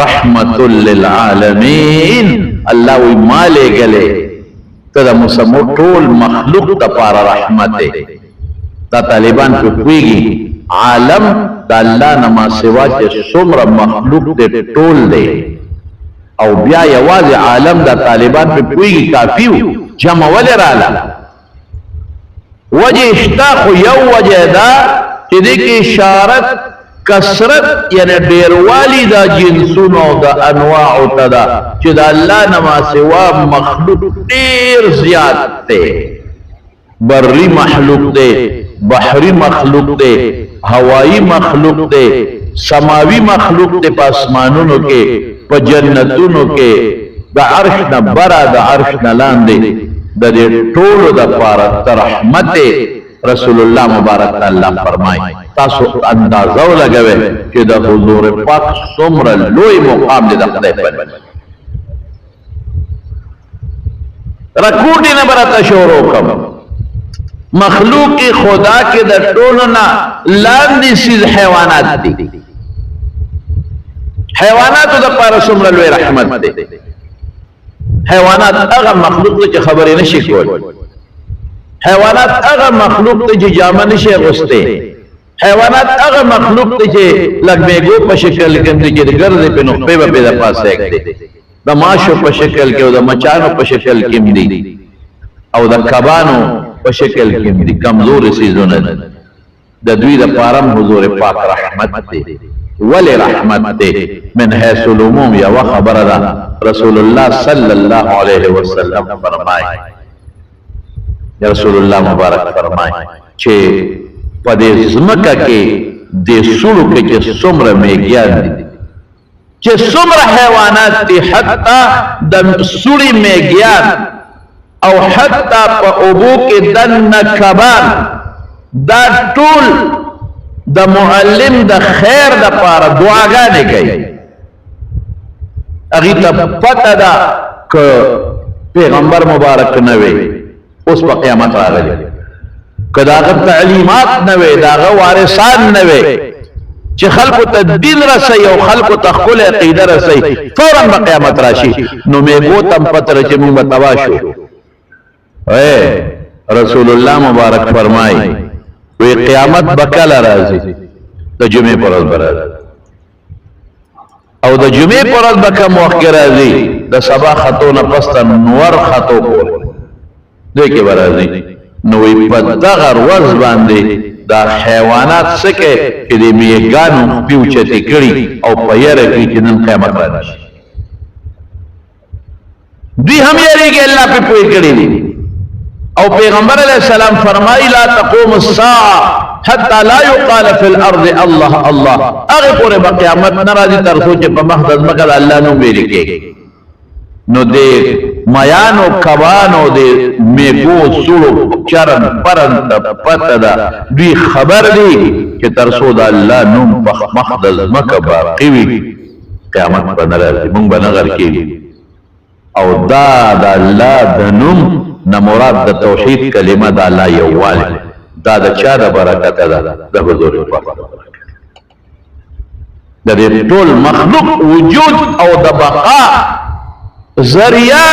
رحمت للعالمین. اللہ وی مالے گلے تا مسمو طول مخلوق دا پارا رحمت دا طالبان پہ کوئیگی عالم دا اللہ نما سوا چے سمر مخلوق دے طول دے او بیا یواز عالم دا طالبان پہ کوئیگی کافیو جمع ولی رالا وجہ اشتاق یو وجہ دا چی دیکھ اشارت کسرت یعنی دیروالی دا جنسون او دا انواع تا دا چی دا اللہ نما سوا مخلوق دیر زیاد تے بری مخلوق دے بحری مخلوق دے ہوائی مخلوق دے سماوی مخلوق دے پاسمانونو کے پا جنتونو کے دا عرش نا برا دا عرش نا لاندے دا دے ٹولو دا پارا ترحمت رسول اللہ مبارک اللہ فرمائی تاسو اندازو لگوے کہ دا حضور پاک سمر لوئی مقام دے دا خدای پر رکوٹی نبرا تشورو کم مخلوق خدا کے دا ٹولنا لاندی سیز حیوانات دی حیوانات دا پارا سمر لوئی رحمت دے حیوانات اغا مخلوق دے خبری نشی کول حیوانات اغا مخلوق تے جی جامع نشے غستے حیوانات اغا مخلوق تے جی لگمیگو پا شکل کم تے جی گرد پہ نقبے با پیدا پاس ایک دے دا ماشو پا شکل کے دا مچانو پا شکل کم دی او دا کبانو پا شکل کم دی کمزور سیزون دا دوی دا پارم حضور پاک رحمت دے ولی رحمت دے من حیث العموم یا وخبر دا رسول اللہ صلی اللہ علیہ وسلم فرمائے یا رسول اللہ مبارک فرمائے چھے پدے زمکہ کے دے سوڑو کے چھے سمر میگیان دی چھے سمر حیوانات تی حتی دن سوڑی میگیان او حتی پا ابو کے دن کبان دا طول دا معلم دا خیر دا پارا دعاگانے گئی اگیتا پتا دا کہ پیغمبر مبارک نوے اس پا قیامت را گئی کہ داغا تعلیمات نوے داغا وارثان نوے چی خلقو تا دین رسی او خلقو تا خل عقیدہ رسی فوراں با قیامت راشی نو میں گوتم پتر چی مون بتواشو اے رسول اللہ مبارک فرمائی وی قیامت بکل رازی دا جمعی پر از برازی او دا جمعی پر از بکم وقت رازی دا سبا خطو نپستا نور خطو پور دیکھے برازی نوی پا دغر وز باندے دا حیوانات سکے کہ دی میگانو پیوچتی کری او پیر کی چنن قیامت رازی دی ہم یاری کہ اللہ پہ پوئی کری دی او پیغمبر علیہ السلام فرمائی لا تقوم الساعة حتی لا يقال فی الارض اللہ اللہ اگے پورے بقیامت نرازی ترسو چے پا محضر مقد اللہ نو میری کے نو دے میانو کبانو دے میگو سوڑو چرن پرن پتدا دوی خبر دی کہ ترسو دا اللہ نو محضر مقد باقیوی قیامت پا نرازی منگ بنگر کی او دا اللہ دنم نموراد دا توحید کلمہ دا اللہ یوال دا دا چا دا برکت دا دا حضور پاک دا دے طول مخلوق وجود او دا بقا ذریعہ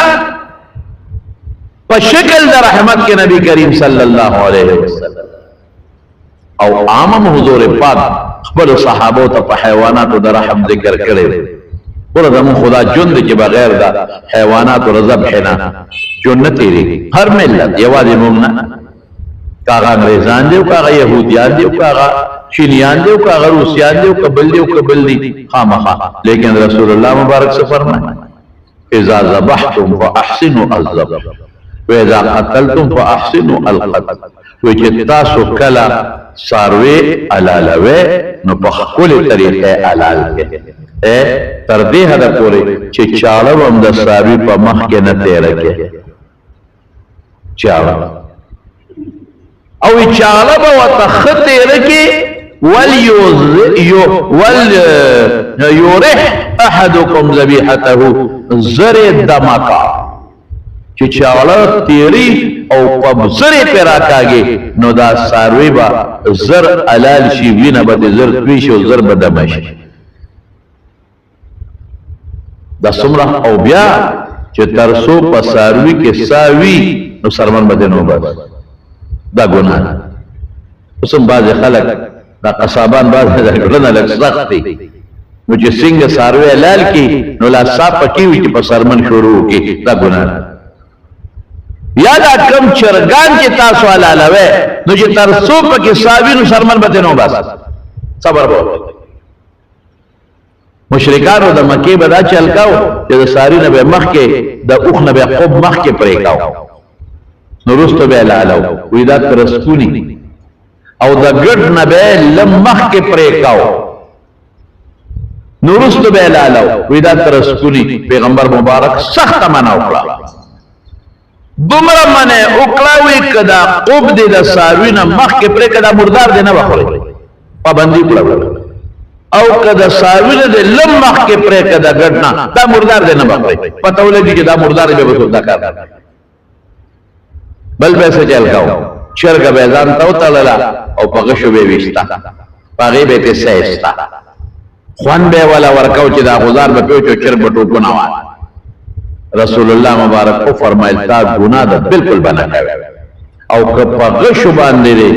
پا شکل دا رحمت کے نبی کریم صلی اللہ علیہ وسلم او عامم حضور پاک خبر صحابو تا پا حیوانات دا رحم ذکر کرے اور دا من خدا جند کے بغیر دا حیوانات و رضب حینا جنتی ری ہر ملت یوازی ممنا کاغا انگریزان دیو کاغا یہودیان دیو کاغا چینیان دیو کاغا روسیان دیو قبل دیو قبل دی خامخا لیکن رسول اللہ مبارک سے فرمائے اذا ذبحتم فاحسنوا الذبح واذا قتلتم فاحسنوا القتل وچه تاسو کلا ساروے علالوے نو پخکل طریقے علال کے تردی حدا پوری چه چالو ام دا ساروی پا مخ کے نتے رکے چالو او چالو با تخطی رکے وَلْيُورِحْ أَحَدُكُمْ ذَبِيحَتَهُ زر دمکا چه چالو تیری او پا زر پیراکاگے نو دا ساروی با زر علال شی وین با دی زر تویش و زر بدمش دا څومره او بیا چې ترسو په څاروي کې ساوي نو سرمن به نو بس دا ګناه. اوس هم بعضې خلک دا قصابان بعضې ډلونه لږ سخت دي نو چې څنګه څاروی حلال کړي نو لا صاف پکې وي چې په سرمن شروع وکړي، دا ګناه ده. یا دا کم چرګان چې تاسو حلالوئ نو چې تر څو پکې ساوي نو سرمن به نو بس صبر به. مشرکانو د مکې به دا چل کاو چې د ساري نه به مخکې د اوښ نه به قب مخکې پرې کاو نو وروسته به یې حلالو، وایي دا ترسکوني او د ګډ نه به لم مخکې پرې کاو نو وروسته به یې حلالو، وایي دا ترسکوني. پیغمبر مبارک سخته منع وکړه، دومره منع وکړه وایي که دا قب دې د ساروي نه مخکې پرې که دا مردار دې نه به خورئ، پابندي کړه. او که د ساروي نه دې لم مخکې پرې که د ګډ نه دا مردار دې نه به خورئ، پته ولګي چې دا مردار دې به دا کار بل به څه چل کاو. چرګه به ځان ته وتړله او په غشو به یې ویسته، په هغې به یې پسې ایسته، خوند به یې وله ورکو چې دا غزار به پې وچو چرګ به ټوپونه وه. رسول الله مبارک وفرمایل تا ګناه ده بالکل به نه کوې، او که په غشو باندې دی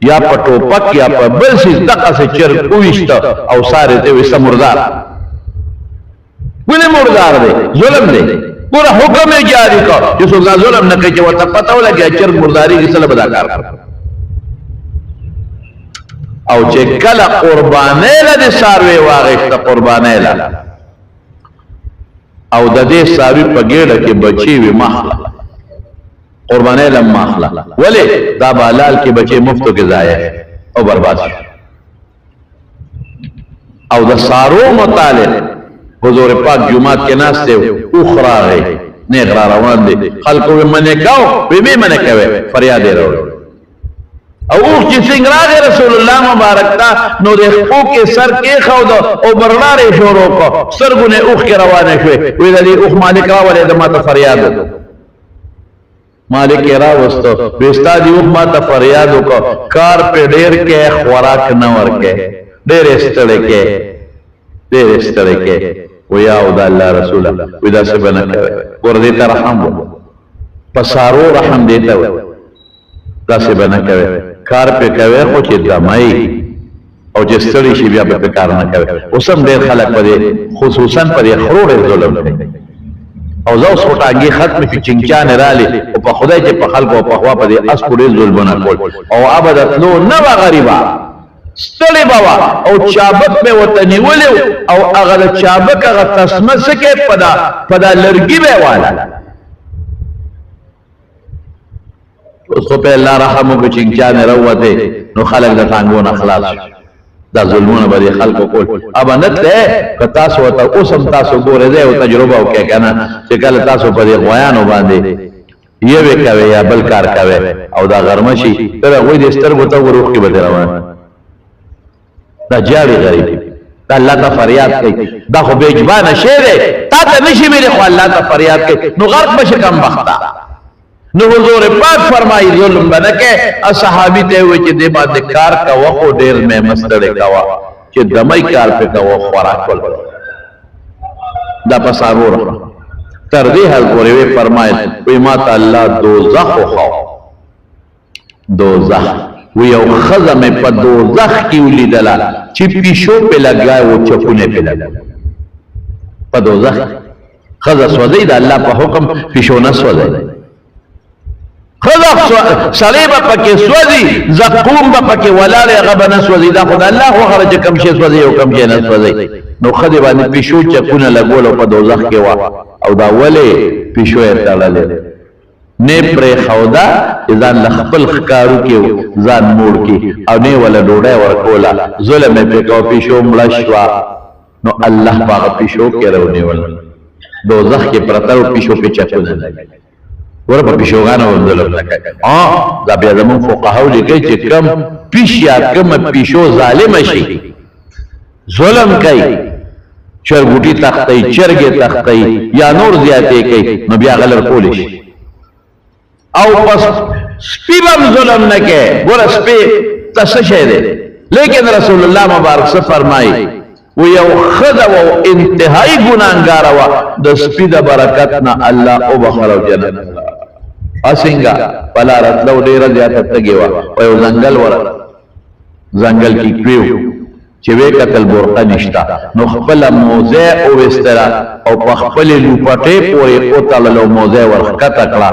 یا په ټوپک یا په بل څیز دقسې چرګ وویسته او سارې ته ویسته مردار. ولې مردار دی؟ ظلم دی. پورا حکم یې جاری کړ چې څوک دا ظلم نه کوي چې ورته پته ولګي چرګ مردارېږي څه به دا کار کوي. او چې کله قربانۍ له د څاروی واغېسته قربانۍ له او د دې څاروي په ګېډه کې بچي وي ماخله، قربانۍ له ماخله. ولې دا به حلال کې بچي مفتو کې ضایع او برباد شي. او د څارو متعلق حضور پاک جمعات کې ناست دی، اوښ راغی نیغ را روان دی، خلکو وی منې کوو، وی مې منې کوې، فریاد یې راوړی. او اوښ چې څنګه راغی رسول الله مبارک ته نو د خپو کې سر کېښود او برړار یې شروع کړ، سترګو نه اوښ کې روانې شوې. وی د دې اوښ مالک راولې ده ما ته فریاد وکړو. مالک یې راوسته، وی ستا دې اوښ ما ته فریاد وکړو، کار پې ډېر کې خوراک نه ورکې، ډېر یې ستړی کې، ډېر یې ستړی کې. ویا او د الله رسوله وی داسې به نه کوې، ور دې ته رحم و، په څارو رحم دې ته و، داسې به نه کوې، کار پې کوې خو چې دمی او چې ستړي شي بیا به پې کار نه کوې. اوس هم ډېر خلک په دې خصوصا په دې خرو ډېر ظلم کوي. او زه اوس خو ټانګې ختم شي چنګچانې رالې او په خدای چې په خلکو او په خوا په دې اسکو ډېر ظلمونه کول او ابه د تلو نه وه غریبه ستړې به وه او چابک مې ورته نیولی او هغه د چابک هغه تسمه څه کې په دا لرګي به یې واله. اوس خو په الله رحم وکړو چنګچانې راووتې نو خلک د ټانګو نه خلاص شو. دا ظلمونه به دې خلکو کول. ابه نه تلې که تاسو ورته اوس هم تاسو ګورئ دی او تجربه وکړئ که نه چې کله تاسو په دې غویانو باندې یوې کوئ یا بل کار کوئ او دا غرمه شي تر هغوی دې سترګو ته ور اوښکې به دې روان دا جاړي غریب دا الله ته فریاد کوي. دا خو بېجبانه شی دی، تا ته نه شي ویلی خو الله ته فریاد کوي. نو غرق به شي کم بخته. نو حضور پاک فرمایي ظلم به نه کوې. صحابي ته یې ووایي چې دې باندې کار کوه خو ډېر مې مستړی کوه چې دمی کار پې کوه خوراک ول دا په څاروره تر دې حد پورې ویې فرمایل وایي ما ته الله دوزخ وښو. دوزخ وی یو ښځه مې په دوزخ کې ولیدله چې پیشو پې لګیا و چپونه پې لګیا په دوزخ ښځه سوځئ د الله په حکم پیشو نه سوځئ. ښځه سړی به پکې سوځي، زقوم به پکې ولاړ هغه به نه سوځي. دا خو د الله خوښه چې کوم شی سوځي او کوم شی نه سوځي. نو ښځې باندې پیشو چکونه لګول او په دوزخ کې وه او دا ولې پیشو یې تړلې نه پرېښوده چې ځان له خپل ښکارو کې ځان موړ کړي او نه وله ډوډۍ ورکوله، ظلم یې پرې کوه، پیشو مړه شوه. نو الله په هغه پیشو کې راونیول، دوزخ کې پرته و پیشو پې چکونه لګوي. ور په پیشوګانو هم ظلم نه کوي. دا بیا زمونږ فقهاو لیکي چې کم پیش یا کم پیشو ظالمه شي ظلم کوي، چرګوټي تختئ، چرګې تختئ یا نور زیاتې کوي نو بیا غلر کولی شي. او پس سپی به هم ظلم نه کوي. ګوره سپی ته څه شی دی، لیکن رسول الله مبارک څه فرمایي و یو خدا و انتهائی گناہگار و د سپی د برکتنا اللہ او بخلو جنت اسنگا پلا رتلو دیر زیادہ تگی و یو زنگل ورد زنگل کی کریو چوے قتل برقا نشتا نو خپل موزے او استرا او پخپل لوپٹے پوری او تللو موزے ورخکت اکڑا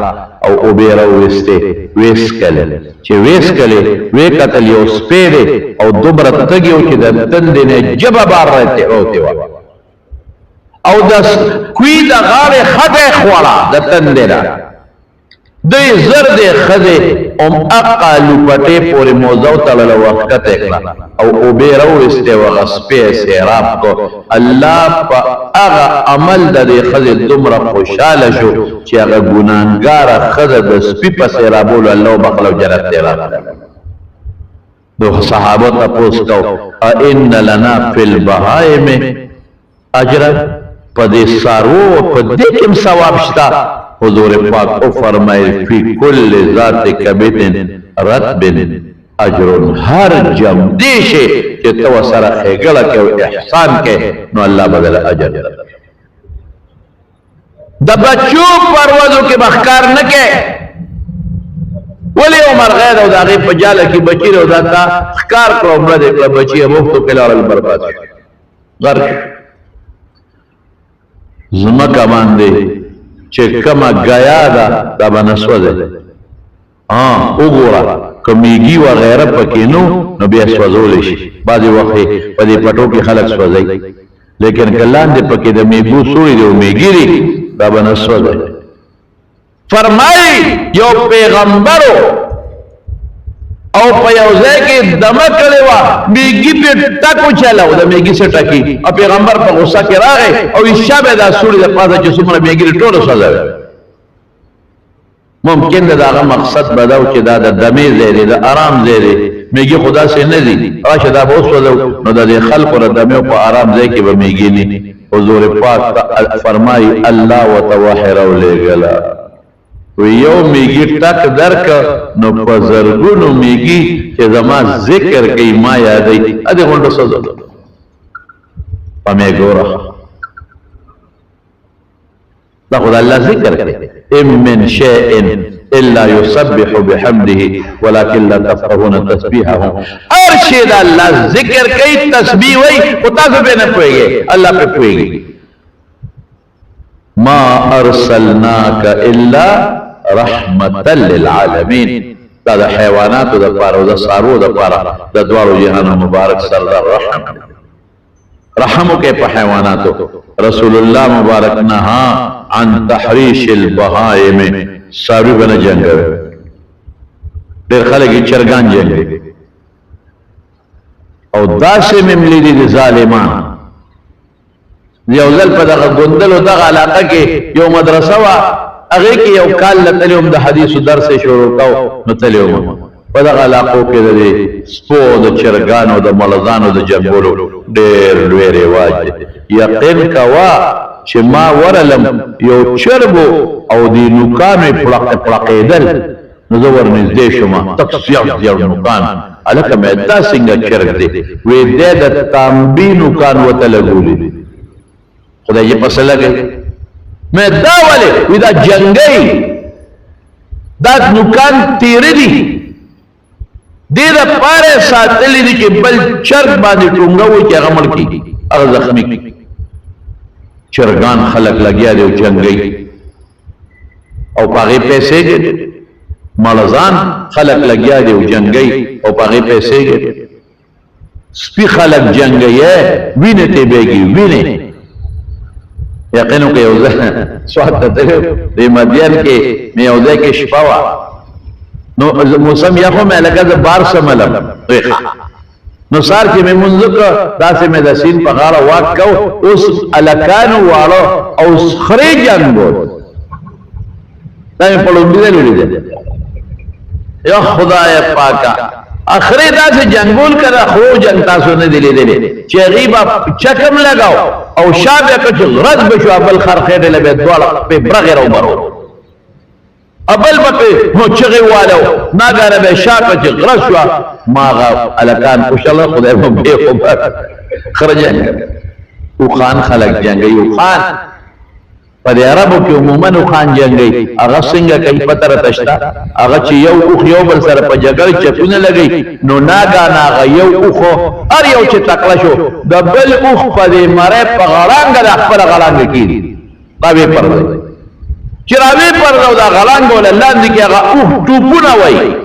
او او بیرا وستے ویس کلے چه ویس کلے وی قتل یو سپیدے او دبرت تگیو چه در تندنے جبا بار رہتے ہوتے وا او دس کوئی دا غار خطے خوڑا دا تندنا دی زرد خدے ام اقا لپٹے پوری موزو تلل وقت اکلا او اوبیرو استے وغسپے سیراب کو اللہ پا اغا عمل دا دی خدے دمرا خوشحال شو چی اغا گنانگارا خدے دا سپی پا سیرابولو اللہ بخلو جنت تیراب دو صحابہ تا پوس کو این لنا فی البہائی میں اجرا پا دی سارو پا دیکم ثواب شتا حضور پاک او فرمائے فی کل ذات کبتن رتبن اجرن ہر جم دیشے کہ تو سر خیگڑا کے احسان کے نو اللہ بدل اجر دا بچو پروازو کے بخکار نکے ولی عمر غیر او دا غیب پجالا کی بچی رو دا تا خکار کرو عمر دیکھلا بچی مفتو کلا اور البرباد غرق زمکہ باندے چه کما گیا دا بنسوه ده اگورا کمیگی و غیره پکینو نو بیا سوزولش بعضی وقتی پا دی پتو کی خلق سوزی لیکن کلان دی پکی دا میگو سوری دی و میگی دی دا بنسوه ده فرمائی یو پیغمبرو او پا یوزے کی دمکلے وا میگی پی ٹکو چلاو دا میگی سے ٹکی او پیغمبر پا غصہ کی راگے او اشاب دا سوری دا پاسا چی سمرا میگی دی ٹولو سزاوے ممکن دا آغا مقصد بداو چی دا دمی زیدی دا آرام زیدی میگی خدا سے ندی راش دا بہت سوزاو نو دا دی خلق را دمیو پا آرام زی کی با میگی نی حضور پاک فرمائی اللہ و توحرو لے گلا یو میگی ٹک درک نو پزرگونو میگی چه زما ذکر کئی ما یادی ادھے گھنٹو سزا پمی گورا دا خدا اللہ ذکر کرے ام من شیئن الا یسبح بحمده ولیکن لا تفقهون تسبیحهم ہر شید اللہ ذکر کئی تسبیح ہوئی خدا سے پہ نہ پوئے گے اللہ پہ پوئے گی ما ارسلناک الا رحمتا للعالمین دا دا حیوانات دا پارا دا سارو دا پارا دا دوارو جہان مبارک سردار رحمو کے پا حیواناتو رسول اللہ مبارک نہا عن تحریش البہائے میں سارو بنا جنگے دیر خلقی چرگان جنگے او دا سے مملی دی ظالمان یوزل پا دا گندل و دا علاقہ کے یو مدرسہ وا اگے کی یو کال لتلیوم دا حدیث درس شروع کاو نتلیوم پا دا علاقوں کے دا سپو دا چرگانو دا ملزانو دا جنگولو دیر لوی رواج یقین کوا چه ما ورلم یو چربو او دی نکانوی پلقیدل نزور نزدے شما تک سیاح زیر نکان علاقہ میں دا سنگا چرگ دے وی دے دا تانبی نکان و تلگولی خدا یہ پسلہ گئے میں دا والے وی دا جنگئی دا نکان تیرے دی دی دا پارے ساتلی دی کہ بل چرگ باندی ٹونگا ہوئی کیا غمر کی اگر زخمی کی چرگان خلق لگیا دیو جنگئی او پاگی پیسے گئے مالزان خلق لگیا دیو جنگئی او پاگی پیسے گئے سپی خلق جنگئی ہے وینے تے بیگی وینے یقینو کہ یوزے سوات تتلیو دی مدین کے میں یوزے کے شپاوا موسم یخو میں لگا دا بار سملم نو سار کی میں منذک دا سے میں دا سین پا غارا واق کو اس علکانو وارو او اس خری جنگو دا میں پڑھوں بھی دے لولی دے یا خدا پاکا آخری دا سے جنگول کرا خو جنگتا سونے دلی دلی چه غیبا چکم لگاو او شاب یا کچھ غرد بشو ابل خرخیر لبے دوار پہ برغیر او برو ابل بپی نو چغی والو ناگانا بے شاکا چی غرس شوا ماغا علکان خوشالله خدای مبی خبر خرجنگ او خان خلق جنگی او خان پر عربو کی عموماً او خان جنگی اغا سنگا کئی پتر تشتا اغا چی یو اوخ یو بل سر پا جگر چپون لگی نو ناگانا اغا یو اوخو ار یو چی تقلشو دا بل اوخ پا دی مره پا غرانگا دا اخبر غرانگا کی قابی پر دی چراوی پر دا غرانگا ولا لاندی کی اغا اوخ توپونا وی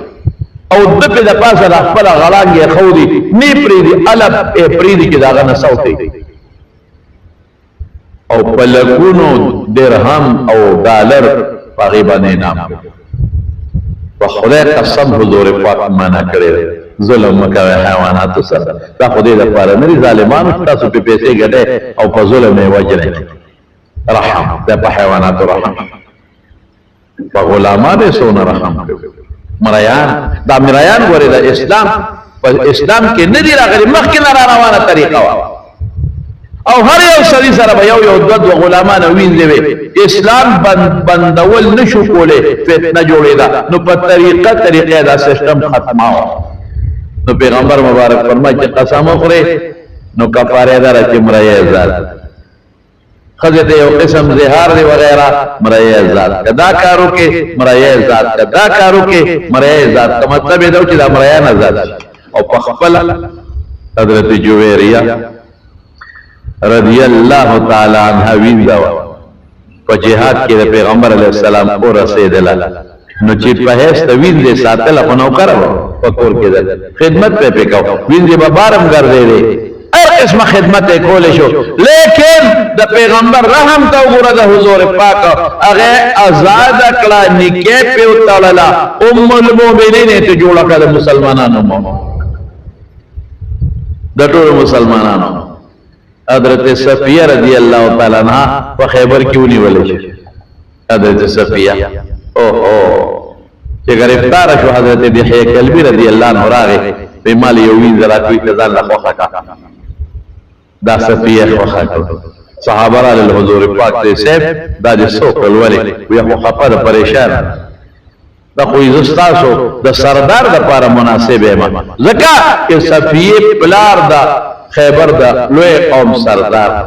او دپی دا پاسا دا اخبر غرانگا خودی نی پریدی علب پریدی کی دا غا نسوتی او پلکونو درهم او ډالر پاغي باندې نام په خدای قسم حضور پاک معنا کړی ظلم مکوي حیوانات سره دا خدای د پاره نه ظالمانو تاسو په پیسې ګټه او په ظلم یې وجنه رحم د په حیوانات رحم په غلامانو سونه رحم مریان دا مریان ګوري د اسلام په اسلام کې نه دی راغلي مخکې نه روانه طریقه وا او هر یو سړي سره به یو دو غلامان وینځي اسلام بندول نشو کوله فتنه جوړېدا نو په طریقه دا سیستم ختماو نو پیغمبر مبارک فرمایي چې قسم خوري نو کفاره دار چې مړی ذات خزه ته یو قسم زهار دی وغیرہ مړی ذات کدا کارو کې مړی ذات کدا کارو کې مړی ذات کا مطلب دا چې دا مړی نه ذات او په خپل حضرت جویریہ رضی اللہ تعالی عنہ ویندا په جهاد کې د پیغمبر علیه السلام او رسیدله نو چې په هیڅ توین دې ساتل خو نو کړو په کور کې د خدمت په پکاو وین دې به بارم ګرځې هر قسمه خدمت کول شو لیکن د پیغمبر رحم ته وګوره د حضور پاک هغه آزاد کړه نکاح په وتړلا المؤمنین ته جوړه کړه مسلمانانو د ټول مسلمانانو حضرت صفیہ رضی اللہ تعالیٰ عنہ په خیبر کې ونیول شي حضرت صفیہ چې گرفتار شو حضرت دحیہ کلبی رضی اللہ عنہ راغی په مال یو وین زرا کوي ځان لا خوخه کا دا صفیہ خوخه کا صحابه را له حضور پاک ته سیف دا د سو کولوري وي خو خپل پریشان دا خو زستاسو د سردار د لپاره مناسب ما زکه چې صفیہ پلار دا خیبر دا لوی قوم سردار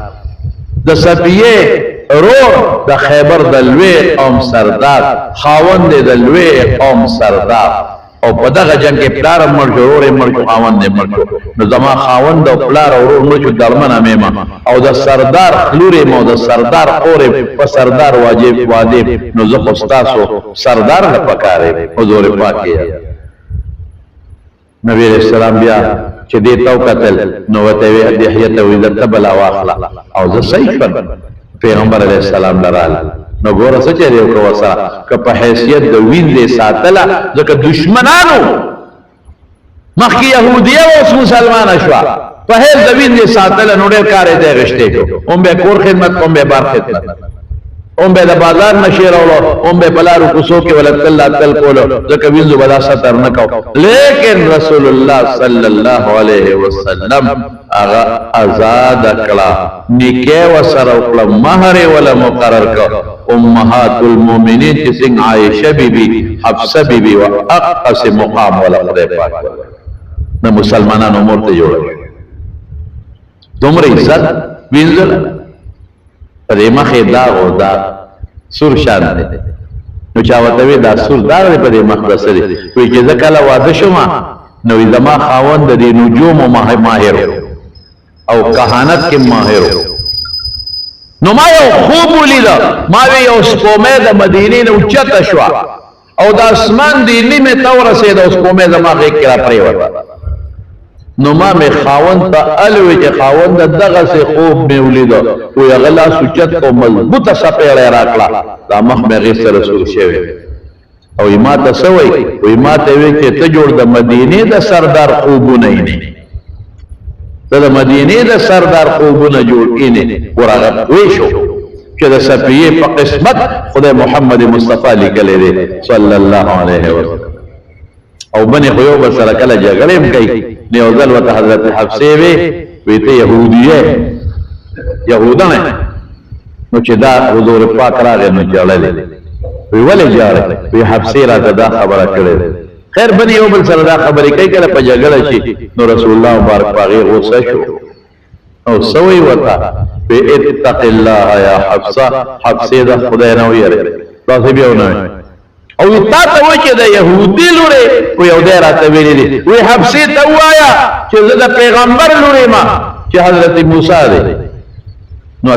دا صفیه رو دا خیبر دا لوی قوم سردار خاوند دا لوی قوم سردار او په دغه جنگ کې پلار مرشو رور مرشو خاوند مرشو نو زما خاوند او پلار او رور مرشو درمنه میما او دا سردار خلوري مو دا سردار اورې په سردار واجب نو زه خوستاسو سردار نه پکاره حضور پاک نبی علیہ السلام بیا چې دې تو قتل نو وته وی دحیه ته وی د بلا واخلا او زه صحیح شم پیغمبر علیہ السلام لرال نو ګوره څه چې یو کو وسره که په حیثیت د وین دې ساتله ځکه دشمنانو مخکې يهوديه او مسلمان شو په هیڅ د وین دې ساتله نو ډېر کار دې غشته کو هم به کور خدمت هم به بار خدمت هم به د بازار نشیر اولو هم به پلارو کوسو کې ولکل تل کولو ځکه وینځو بدا ستر نکاو لیکن رسول الله صلی الله علیه وسلم اغا آزاد کړه نکاح وسره کړه مہر ولا مقرر کړه امهات المؤمنین چې څنګه عائشہ بیبي حفصه بیبي او اقص مقام ولا خدای پاک نو مسلمانانو مرته جوړ دومره عزت وینځل پدې مخه دا او دا سور شان دی نو چا وته دا سور دا په دې مخ سره وي چې ځکه واده شوم نو زما خاوند د نجوم ماهر او کهانت کې ماهر نو ما یو خوب ولید ما یو سپومه د مدینې نو چته شو او د اسمان دی نیمه تور سه د سپومه زما غي کرا پرې وته نو ما می خاوند ته الوی چې خاوند دغه سه خوب می ولید او یغلا سوچت او مضبوطه سپېړه راکړه دا مخ می غي سره رسول شوی او ما ته سوي او ما ته وی چې ته جوړ د مدینې د سردار خوبونه نه د مدینې د سردار خوبونه جوړ کینې ورغه وی شو چې د صفیه په قسمت خدای محمد مصطفی لیکلی دی صلی الله علیه وسلم او بني خو یو بل سره کله جګړې کوي نه او ځل وته حضرت حفصه وی ته يهوديه يهودانه نو چې دا حضور پاک راغی نو چړلې وی ولې جاړه وی حبسې راته دا خبره کړې خیر بني یو بل سره دا خبرې کوي کله په جګړه شي نو رسول الله مبارک په هغې غوسه شو او سوی ورته وی اتق الله یا حفصه حفصې د خدای نه ویرې تاسې بیا ونه او تا ته وایي چې د یهودي لورې وی یو دی راته ویلي دي وی حفصې ته ووایه چې زه د پیغمبر لورې ما چې حضرت موسی دی نو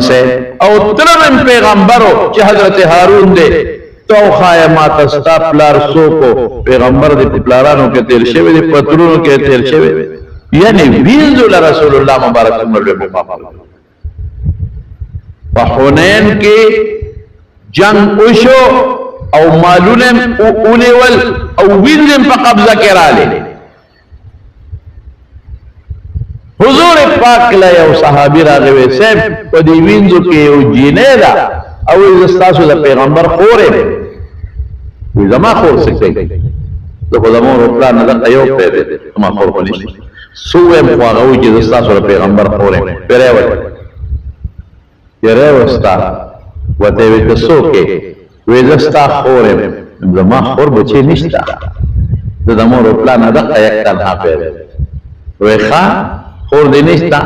او ترم پیغمبرو چې حضرت هارون دی تو خای ما تستا پلار سوکو پیغمبر دی پلارانو کې تیر شوی دی پترونو کې تیر شوی یعنی وینځو رسول الله مبارک صلی الله علیه وسلم په حنین کې جنگ وشو او مالونه اونول او وینځم په قبضه کې رااله حضور پاک له یو صحابي راغوي صاحب په دې وینځو کې یو جینې ده او زستاسو د پیغمبر خورې وي زما خور سکتې د خدامو پلان نه یو پیدا ما خور ونی سوې په هغه چې زستاسو د پیغمبر خورې پیره وي یره وستا وته وي تاسو کې وي زستا خورې زما خور بچي نشتا د دمو پلان نه یک کال پیدا وي ښا خور دې نشتا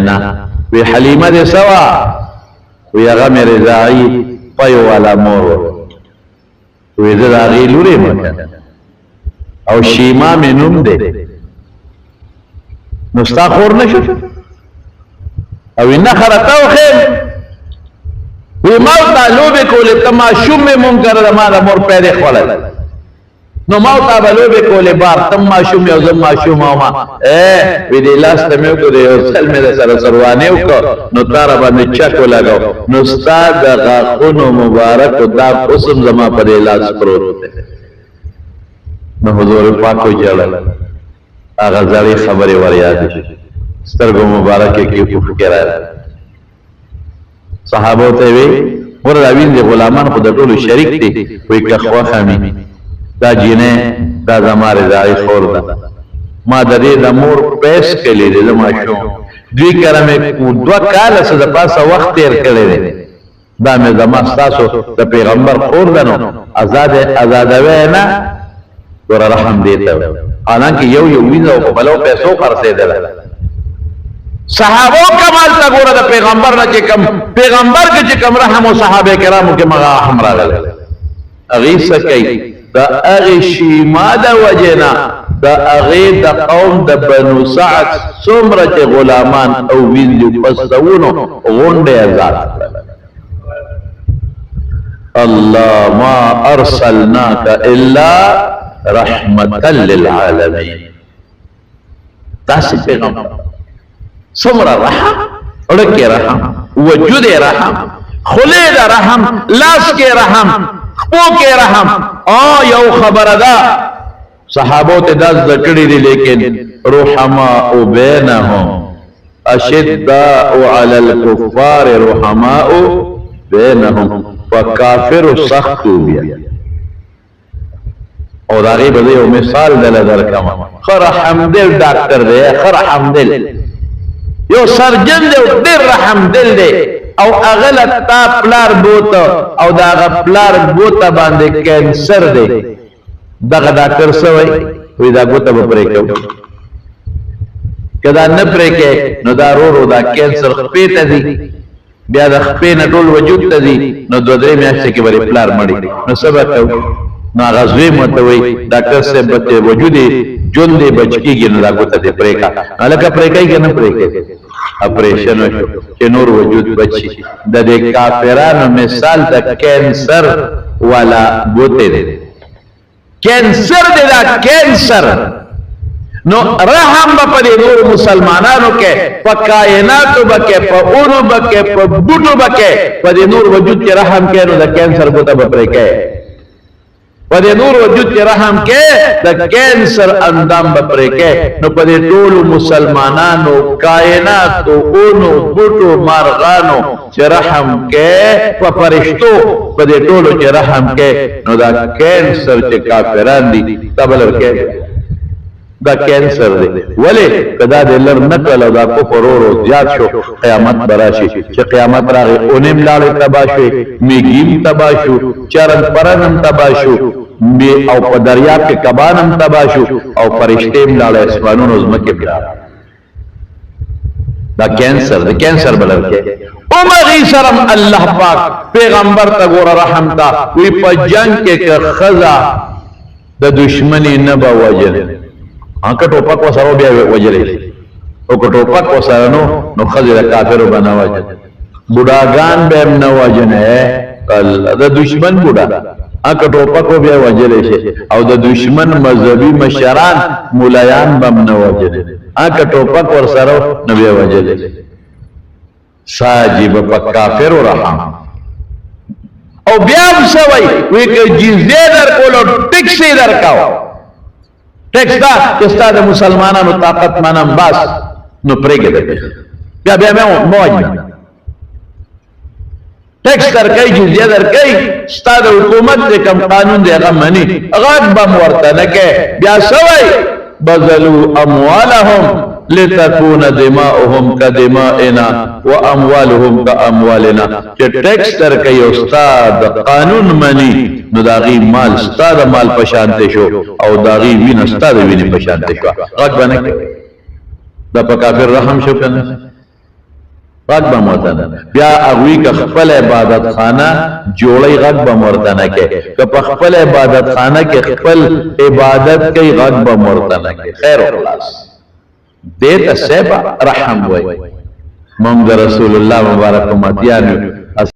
نه وی حلیمه دې سوا وی هغه مې رضاعي پيو والا مور وی زه د هغې لورې مکه او شیما مې نوم دی نو ستا خور نه شو او نخره توخیم وی ما ورته لوبې کولې ته ماشوم مې منکر د ما د مور پیدا خوړل نو ما ته به لوبې کولې بار تم ماشوم یو زه ماشوم وما وی دې لاس ته مې وکړو یو څل مې د سره سروانې وکړو نو تا را باندې چک ولګاو نو ستا د غاښونو مبارکو دا قسم زما په دې لاس پروت دی نو حضور پاک وژړل هغه زړې خبرې ور یادې شوې سترګو مبارکې کې اوښکې راغلې صحابو ته وی ور دا وینځې غلامان خو د ټولو شریک دي وی که خوښه مې دا جینه دا زما رضاعي خور ده ما د دې د مور پیس کړي د ماشوم دوی کرمه دوه کاله څه د پاسه وخت تیر کړی دی دا مې زما ستاسو د پیغمبر خور ده نو آزادوي نه ور رحم دی ته حالانکه یو وینځو په بلو پیسو خرڅېدل صحابو کمال تا ګوره د پیغمبر نه چې کم پیغمبر کې چې کم رحم او صحابه کرامو کې مغا رحم راغله اغي سکي دا اغی شیما دا وجنا دا اغی دا قوم دا بنو سعد سمرچ غلامان او وینجو پسونو غنڈ ازاد اللہ ما ارسلناک الا رحمتا للعالمین تاسی پیغمبر سمر رحم اڑکی رحم وجود رحم خلید رحم لاس کے رحم خپو کې رحم یو خبره ده صحابو ته داس ذکرې دي لیکن رحماء بینهم اشداء علی الكفار رحماء بینهم فکافر سخت بیا او دا غیب دی یو مثال دل درکم خرحم دل ډاکټر دی خرحم دل یو سرجن دی ډیر رحم دل دی او اغلط تا پلار بوتا او دا اغا پلار بوتا بانده کینسر دے دا اغا ڈاکٹر سوئی وی دا بوتا بپریکو کدا نپریکے نو دا رو دا کینسر خپی تا دی بیا دا خپی نٹول وجود تا دی نو دو درے میاشتے کے بری پلار مڑی نو سبا تو نو آغا زوی متوئی ڈاکٹر سے بچے وجودی جون دے بچکی گی نو دا بوتا دے پریکا لکا پریکائی گی نپریکے اپریشن وشو چې نور وجود بچی د دې کافرانو مثال د کینسر والا بوته دی کینسر دی دا کینسر نو رحم با پا نور مسلمانانو کے پا کائناتو بکے پا اونو بکے پا بوٹو بکے پا نور وجود کے رحم کے نو دا کینسر بوتا بپرے کے پا نور وجود کے رحم کے دا کینسر اندام بپرے کے نو پا طول مسلمانانو کائناتو اونو بوٹو مارغانو چی رحم کے پا فرشتو پا طولو چی رحم کے نو دا کینسر چی کافران دی تبلر کے دا کینسر دی ولی کدا د لر نکل او دا کفر ورو زیات شو قیامت براشي چې قیامت راغی اونم لاړې تبا شوې میګیم تبا شو چرن پرنم تبا شو او په دریاب کې کبانم تبا شو او فرشتې لاړې اسمانونو زمکه بیا دا کینسر دی کینسر بلل کې او مغی سرم الله پاک پیغمبر تا ګور رحم تا وی په جنگ کې که خزا د دشمنی نه به وجل انکه ټوپک وسره بیا وجلې او که ټوپک وسره نو خزر کافرو بنا وجل بوډاګان به نه وجنه د دشمن بوډا انکه ټوپک بیا وجلې شي او د دشمن مذهبي مشران مولایان بم نه وجل انکه ټوپک ورسره نو بیا وجلې ساجب په کافر رحم او بیا وسوي وی که جزیه در کولو ټیکس در کاو ټیکس دا چې ستاسو مسلمانانو طاقت منم بس نو پرېږده بیا موج ټیکس در کوي جزیه در کوي ستاسو حکومت دې کوم قانون دی هغه مني غږ بم ورته نه کوي بیا سوي بذلوا اموالهم لتكون دماؤهم كدمائنا واموالهم كاموالنا چې ټیکس در کوي استاد قانون مني نو داغي مال استاد مال پشانته شو او داغي وین استاد وین پشانته شو غږ باندې دا په کافر رحم شو کنه غږ به مرتنه بیا اغوی که خپل عبادت خانه جوړی غږ به مرتنه کې که په خپل عبادت خانه کې خپل عبادت کوي غږ به مرتنه کې خیر او خلاص دیتا سیبا رحم وی مونږ رسول الله مبارک امتیان